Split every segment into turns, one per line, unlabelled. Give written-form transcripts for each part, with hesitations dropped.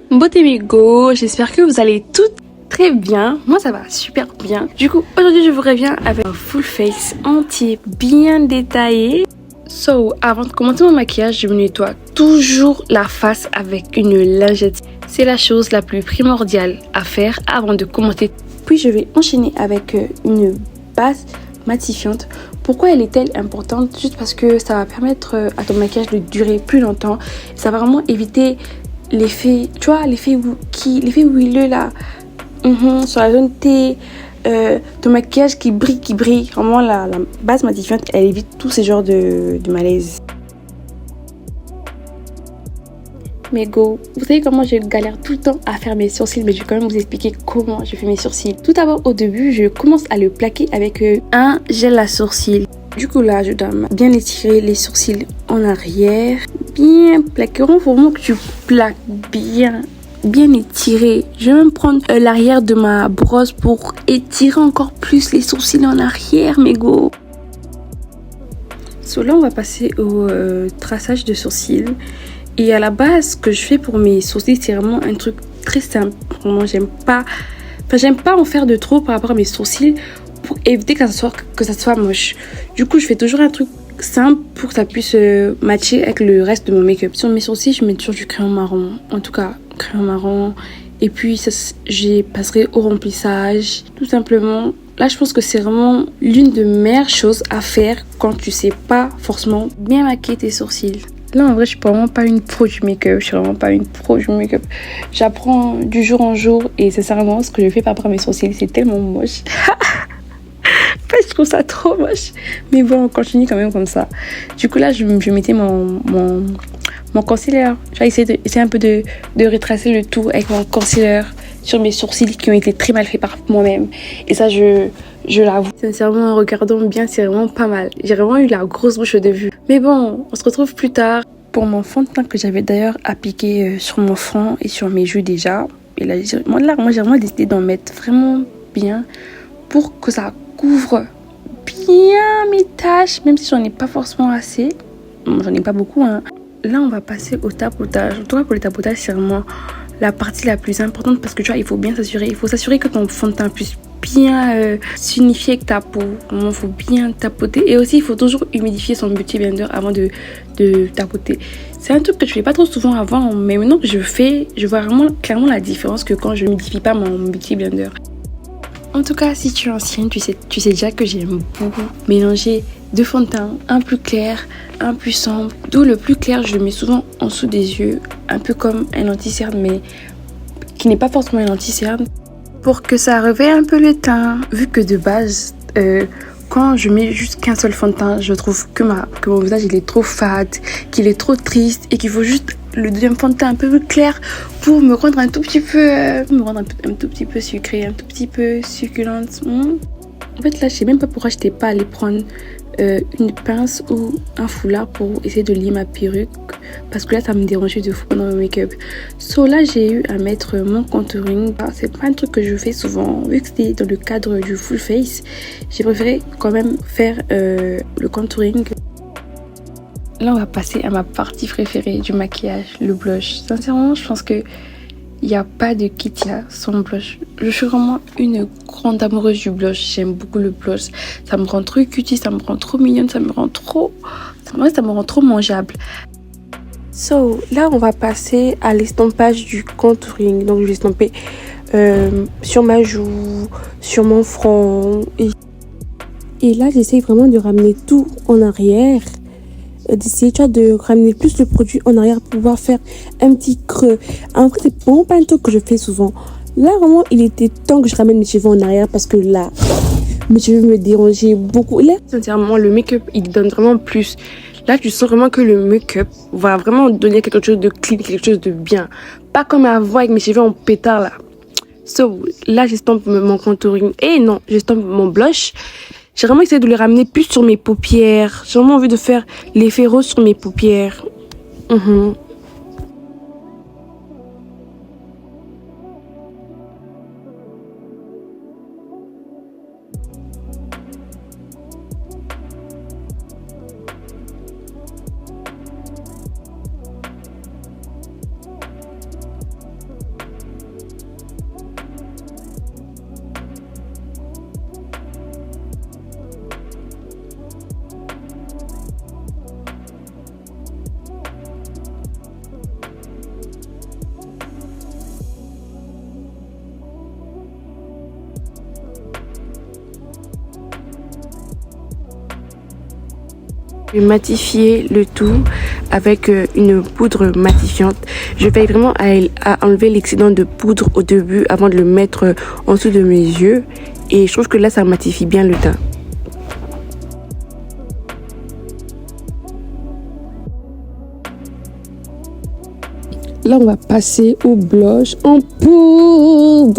Beauté Migo, j'espère que vous allez toutes très bien. Moi ça va super bien. Du coup aujourd'hui je vous reviens avec un full face entier bien détaillé. So avant de commencer mon maquillage, je me nettoie toujours la face avec une lingette. C'est la chose la plus primordiale à faire avant de commencer. Puis je vais enchaîner avec une base matifiante. Pourquoi elle est-elle importante? Juste parce que ça va permettre à ton maquillage de durer plus longtemps. Ça va vraiment éviter l'effet, tu vois, l'effet huileux là, sur la zone T, ton maquillage qui brille. Vraiment la base matifiante, elle évite tous ces genres de malaise. Mais go, vous savez comment je galère tout le temps à faire mes sourcils, mais je vais quand même vous expliquer comment je fais mes sourcils. Tout d'abord, au début, je commence à le plaquer avec un gel à sourcils. Du coup là, je dois bien étirer les sourcils en arrière, bien plaquer. Il faut vraiment que tu plaques bien étiré. Je vais même prendre l'arrière de ma brosse pour étirer encore plus les sourcils en arrière, mais go. So là, on va passer au traçage de sourcils. Et à la base, ce que je fais pour mes sourcils, c'est vraiment un truc très simple. Vraiment, j'aime pas en faire de trop par rapport à mes sourcils pour éviter que ça soit moche. Du coup, je fais toujours un truc simple pour que ça puisse matcher avec le reste de mon make-up. Sur mes sourcils, je mets toujours du crayon marron. En tout cas, crayon marron. Et puis, j'y passerai au remplissage. Tout simplement. Là, je pense que c'est vraiment l'une des meilleures choses à faire quand tu sais pas forcément bien maquiller tes sourcils. Là, en vrai, je suis vraiment pas une pro du make-up. J'apprends du jour en jour et sincèrement, ce que je fais par rapport à mes sourcils, c'est tellement moche. En fait, je trouve ça trop moche. Mais bon, on continue quand même comme ça. Du coup, là, je mettais mon concealer. J'ai essayé un peu de retracer le tout avec mon concealer sur mes sourcils qui ont été très mal faits par moi-même. Et ça, je l'avoue. Sincèrement, en regardant bien, c'est vraiment pas mal. J'ai vraiment eu la grosse bouche au début. Mais bon, on se retrouve plus tard pour mon fond de teint que j'avais d'ailleurs appliqué sur mon front et sur mes joues déjà. Et là, moi j'ai vraiment décidé d'en mettre vraiment bien pour que ça couvre bien mes taches, même si j'en ai pas forcément assez. Bon, j'en ai pas beaucoup, hein. Là, on va passer au tapotage. En tout cas, pour le tapotage, c'est vraiment la partie la plus importante parce que tu vois, il faut s'assurer que ton fond de teint puisse bien s'unifier avec ta peau. Il faut bien tapoter. Et aussi, il faut toujours humidifier son beauty blender avant de tapoter. C'est un truc que je fais pas trop souvent avant, mais maintenant que je vois vraiment clairement la différence que quand je humidifie pas mon beauty blender. En tout cas, si tu es ancienne, tu sais déjà que j'aime beaucoup mélanger deux fonds de teint, un plus clair, un plus sombre. D'où le plus clair, je le mets souvent en dessous des yeux, un peu comme un anti-cerne, mais qui n'est pas forcément un anti-cerne, pour que ça réveille un peu le teint. Vu que de base, quand je mets juste qu'un seul fond de teint, je trouve que mon visage il est trop fade, qu'il est trop triste et qu'il faut juste le deuxième fond de teint un peu plus clair pour me rendre un tout petit peu, sucrée, un tout petit peu succulente. En fait, là, je sais même pas pourquoi je n'étais pas allée prendre une pince ou un foulard pour essayer de lier ma perruque, parce que là, ça me dérangeait de fou dans mon make-up. So là, j'ai eu à mettre mon contouring. C'est pas un truc que je fais souvent, vu que c'était dans le cadre du full face. J'ai préféré quand même faire le contouring. Là, on va passer à ma partie préférée du maquillage, le blush. Sincèrement, je pense que il n'y a pas de Kitia sans blush. Je suis vraiment une grande amoureuse du blush. J'aime beaucoup le blush. Ça me rend trop cutie, ça me rend trop mignonne, ça me rend trop mangeable. So, là, on va passer à l'estompage du contouring. Donc, je vais estomper sur ma joue, sur mon front. Et là, j'essaye vraiment de ramener tout en arrière. D'essayer de ramener plus le produit en arrière pour pouvoir faire un petit creux. En vrai, c'est vraiment pas un truc que je fais souvent. Là, vraiment, il était temps que je ramène mes cheveux en arrière parce que là, mes cheveux me dérangeaient beaucoup. Là, sincèrement, le make-up, il donne vraiment plus. Là, tu sens vraiment que le make-up va vraiment donner quelque chose de clean, quelque chose de bien. Pas comme avant avec mes cheveux en pétard là. So, là, j'estompe mon contouring. Et non, j'estompe mon blush. J'ai vraiment essayé de le ramener plus sur mes paupières. J'ai vraiment envie de faire l'effet rose sur mes paupières. Je vais matifier le tout avec une poudre matifiante. Je veille vraiment à enlever l'excédent de poudre au début avant de le mettre en dessous de mes yeux. Et je trouve que là, ça matifie bien le teint. Là, on va passer au blush en poudre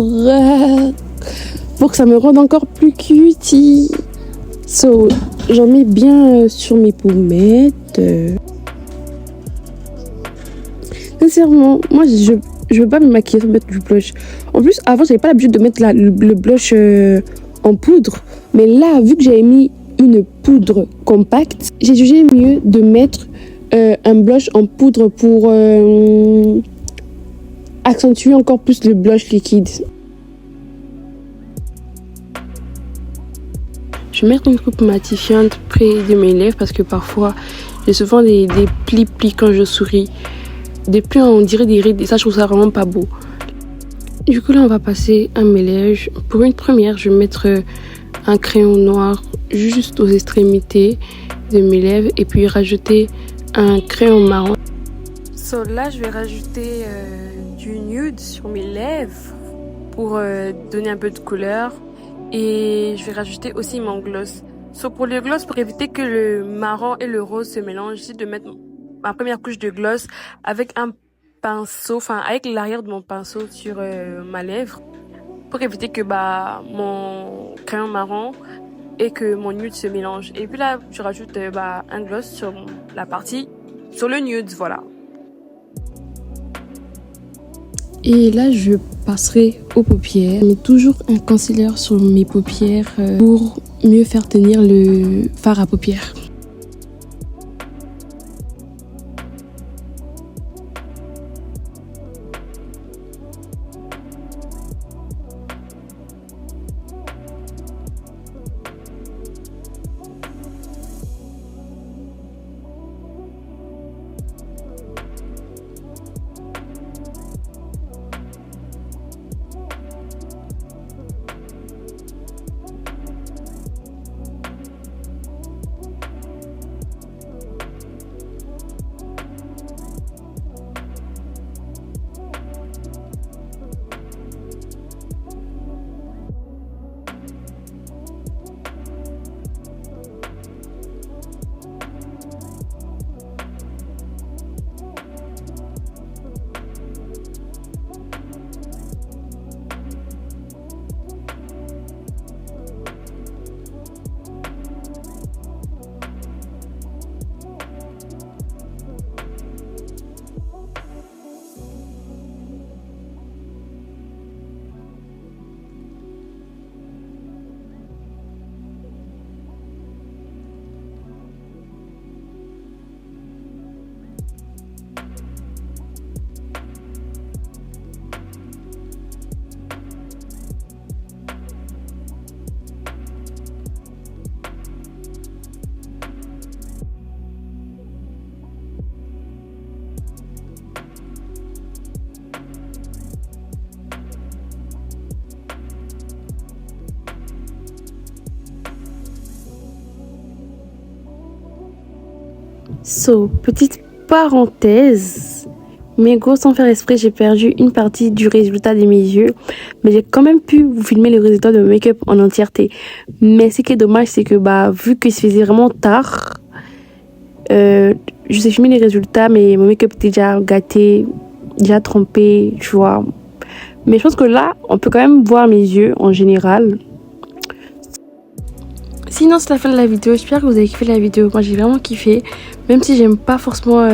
pour que ça me rende encore plus cutie. So, j'en mets bien sur mes pommettes. Sincèrement, moi, je veux pas me maquiller sans mettre du blush. En plus, avant, j'avais pas l'habitude de mettre le blush en poudre. Mais là, vu que j'avais mis une poudre compacte, j'ai jugé mieux de mettre un blush en poudre pour accentuer encore plus le blush liquide. Je vais mettre une coupe matifiante près de mes lèvres parce que parfois j'ai souvent des plis quand je souris. Des plis, on dirait des rides, et ça je trouve ça vraiment pas beau. Du coup là on va passer à mes lèvres. Pour une première, je vais mettre un crayon noir juste aux extrémités de mes lèvres et puis rajouter un crayon marron. So là je vais rajouter du nude sur mes lèvres pour donner un peu de couleur. Et je vais rajouter aussi mon gloss. So pour le gloss, pour éviter que le marron et le rose se mélangent, j'essaie de mettre ma première couche de gloss avec un pinceau, enfin avec l'arrière de mon pinceau sur ma lèvre, pour éviter que mon crayon marron et que mon nude se mélange. Et puis là, je rajoute un gloss sur la partie, sur le nude, voilà. Et là, je passerai aux paupières. Je mets toujours un concealer sur mes paupières pour mieux faire tenir le fard à paupières. So, petite parenthèse, mais gros, sans faire exprès, j'ai perdu une partie du résultat de mes yeux, mais j'ai quand même pu vous filmer le résultat de mon make-up en entièreté. Mais ce qui est dommage, c'est que vu qu'il se faisait vraiment tard, je sais filmer les résultats, mais mon make-up était déjà gâté, déjà trempé, tu vois. Mais je pense que là, on peut quand même voir mes yeux en général. Sinon, c'est la fin de la vidéo. J'espère que vous avez kiffé la vidéo. Moi, j'ai vraiment kiffé. Même si j'aime pas forcément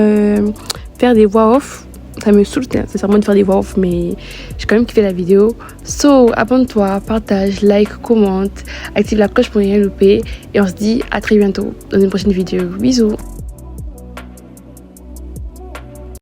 faire des voix off. Ça me saoule, sincèrement, de faire des voix off. Mais j'ai quand même kiffé la vidéo. So, abonne-toi, partage, like, commente. Active la cloche pour ne rien louper. Et on se dit à très bientôt dans une prochaine vidéo. Bisous.